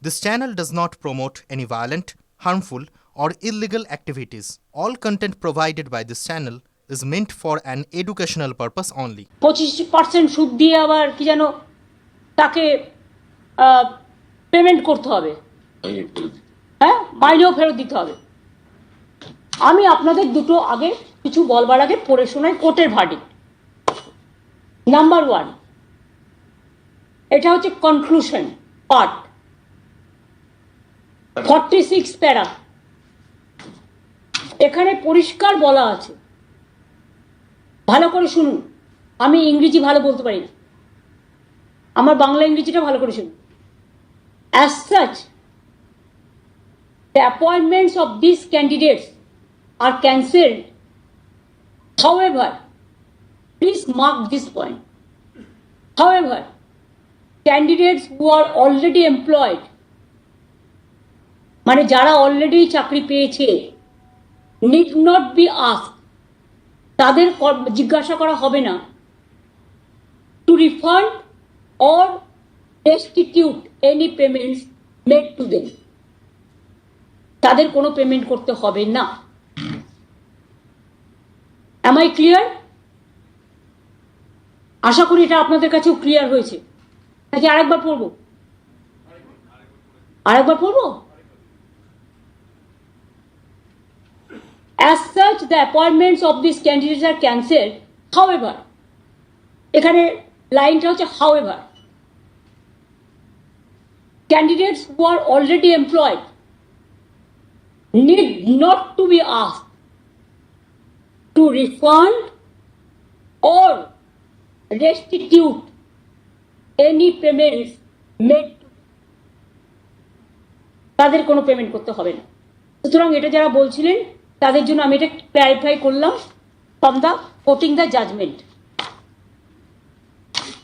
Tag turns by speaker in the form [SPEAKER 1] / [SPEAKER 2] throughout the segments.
[SPEAKER 1] This channel does not promote any violent, harmful, or illegal activities. All content provided by this channel is meant for an educational purpose only.
[SPEAKER 2] 25% সুদ দিয়ে আবার কি যেন তাকে payment করতে হবে, হ্যাঁ, মাইনেও ফেরত দিতে হবে। আমি আপনাদের দুটো আগে কিছু বলবার আগে পড়ে শোনাই কোর্টের ভার্ডিক্ট। নাম্বার 1, এটা হচ্ছে কনক্লুশন পার্ট, 46 প্যারা। এখানে পরিষ্কার বলা আছে, ভালো করে শুনুন, আমি ইংরেজি ভালো বলতে পারি না, আমার বাংলা ইংরেজিটা ভালো করে শুনুন। As such, the appointments of these candidates are cancelled. However, please mark this point. However, candidates who are already employed, মানে যারা অলরেডি চাকরি পেয়েছে, need not be asked, তাদের জিজ্ঞাসা করা হবে না to refund or restitute any payments made to them, তাদের কোনো পেমেন্ট করতে হবে না। Am I clear? আশা করি এটা আপনাদের কাছেও ক্লিয়ার হয়েছে নাকি আরেকবার পড়বো? As such, the appointments of these candidates are cancelled. However, এখানে লাইনটা হচ্ছে however, candidates who are already employed need not to be asked to refund or restitute any payments made, তাদের কোনো পেমেন্ট করতে হবে না। সুতরাং এটা যারা বলছিলেন তাদের জন্য আমি এটা ক্ল্যারিফাই করলাম from the quoting the judgment.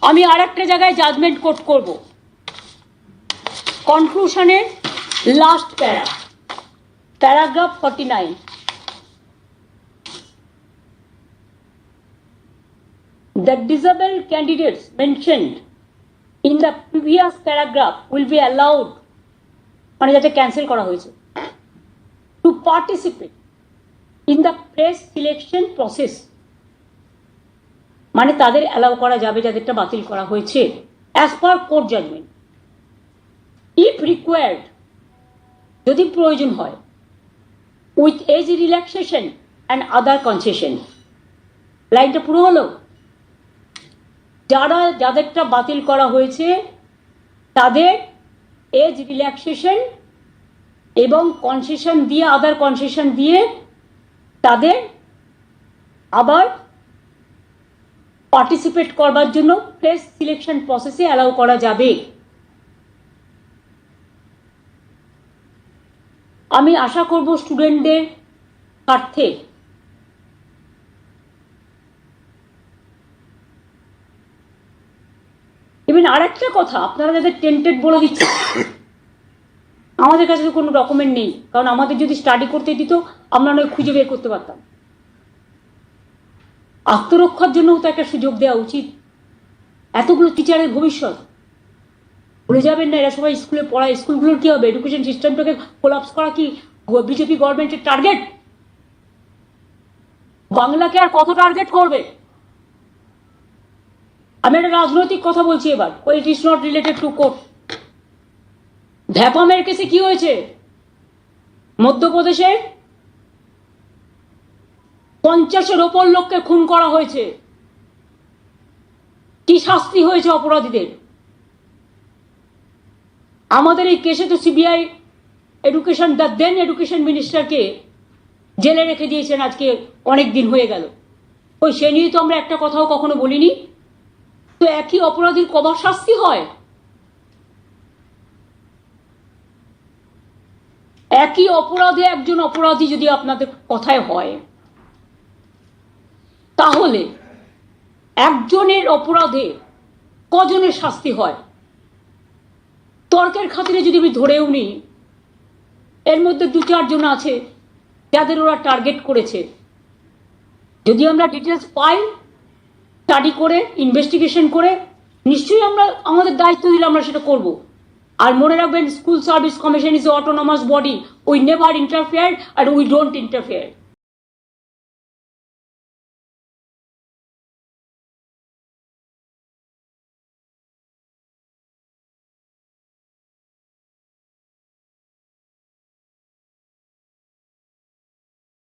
[SPEAKER 2] আমি আর একটা জায়গায় জাজমেন্ট কোট করব, কনক্লুশনের last paragraph 49। The disabled candidates mentioned in the previous paragraph will be allowed, মানে যাতে ক্যান্সেল করা হয়েছে, to participate in the press selection process, মানে তাদের অ্যালাউ করা যাবে যাদেরটা বাতিল করা হয়েছে as per court judgment, if required, যদি প্রয়োজন হয়, with age relaxation and other concession। লাইনটা পুরো হলো, যাদেরটা বাতিল করা হয়েছে তাদের এজ রিল্যাক্সেশন এবং কনসেশন দিয়ে, আদার কনসেশন দিয়ে তাদের আবার পার্টিসিপেট করবার জন্য প্রেস সিলেকশন প্রসেসে অ্যালাউ করা যাবে। আমি আশা করব স্টুডেন্টদের স্বার্থে ইভেন আরেকটা কথা আপনারা যাদের টেন্টেড বলে দিচ্ছে, আমাদের কাছে তো কোনো ডকুমেন্ট নেই, কারণ আমাদের যদি স্টাডি করতে দিত আমরা নয় খুঁজে বের করতে পারতাম। আত্মরক্ষার জন্যও তো একটা সুযোগ দেওয়া উচিত। এতগুলো টিচারের ভবিষ্যৎ ভুলে যাবেন না, এরা সবাই স্কুলে পড়ায়, স্কুলগুলোর কি হবে? এডুকেশন সিস্টেমটাকে কোলাপস করা কি বিজেপি গভর্নমেন্টের টার্গেট? বাংলাকে আর কত টার্গেট করবে? আমি একটা রাজনৈতিক কথা বলছি এবার, it is not related to court. ভ্যাপামের কেসে কি হয়েছে? মধ্যপ্রদেশে 50-এর ওপর লোককে খুন করা হয়েছে। কি শাস্তি হয়েছে অপরাধীদের? আমাদের এই কেসে তো CBI education, the then education মিনিস্টারকে জেলে রেখে দিয়েছেন, আজকে অনেক দিন হয়ে গেল। ওই সে নিয়ে তো আমরা একটা কথাও কখনো বলিনি। তো একই অপরাধীর কবার শাস্তি হয়? একই অপরাধে একজন অপরাধী যদি আপনাদের কথায় হয়, তাহলে একজনের অপরাধে কজনের শাস্তি হয়? তর্কের খাতিরে যদি আমি ধরেও নিই, এর মধ্যে 2-4 জন আছে যাদের ওরা টার্গেট করেছে। যদি আমরা ডিটেলস পাই, স্টাডি করে, ইনভেস্টিগেশন করে, নিশ্চয়ই আমরা আমাদের দায়িত্ব দিলে আমরা সেটা করব। আর মনে রাখবেন, school service commission is autonomous body, we never interfere and we don't interfere.